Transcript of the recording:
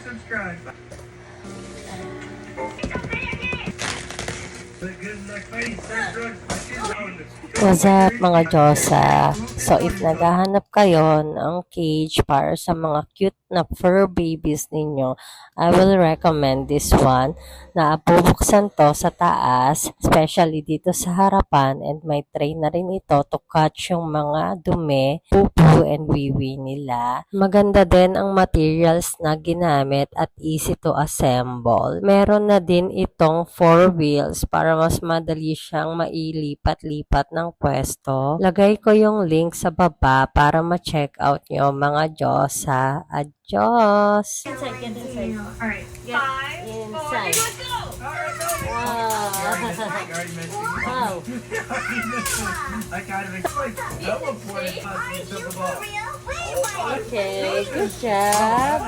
Subscribe. What's up mga Diyosa? So if naghahanap kayo ng cage para sa mga cute na fur babies ninyo, I will recommend this one na bubuksan to sa taas, especially dito sa harapan, and may tray na rin ito to catch yung mga dumi, pupu, and wiwi nila. Maganda din ang materials na ginamit at easy to assemble. Meron na din itong 4 wheels para mas madali siyang mailipat-lipat ng pwesto. Lagay ko yung link sa baba para ma-check out nyo mga Diyosa. Adios! Inside, get inside. Alright. Get 5, 4, inside. let's go! Wow! I kind of explained. Bella pointed Are to you the for ball. real? Wait, Okay, good job!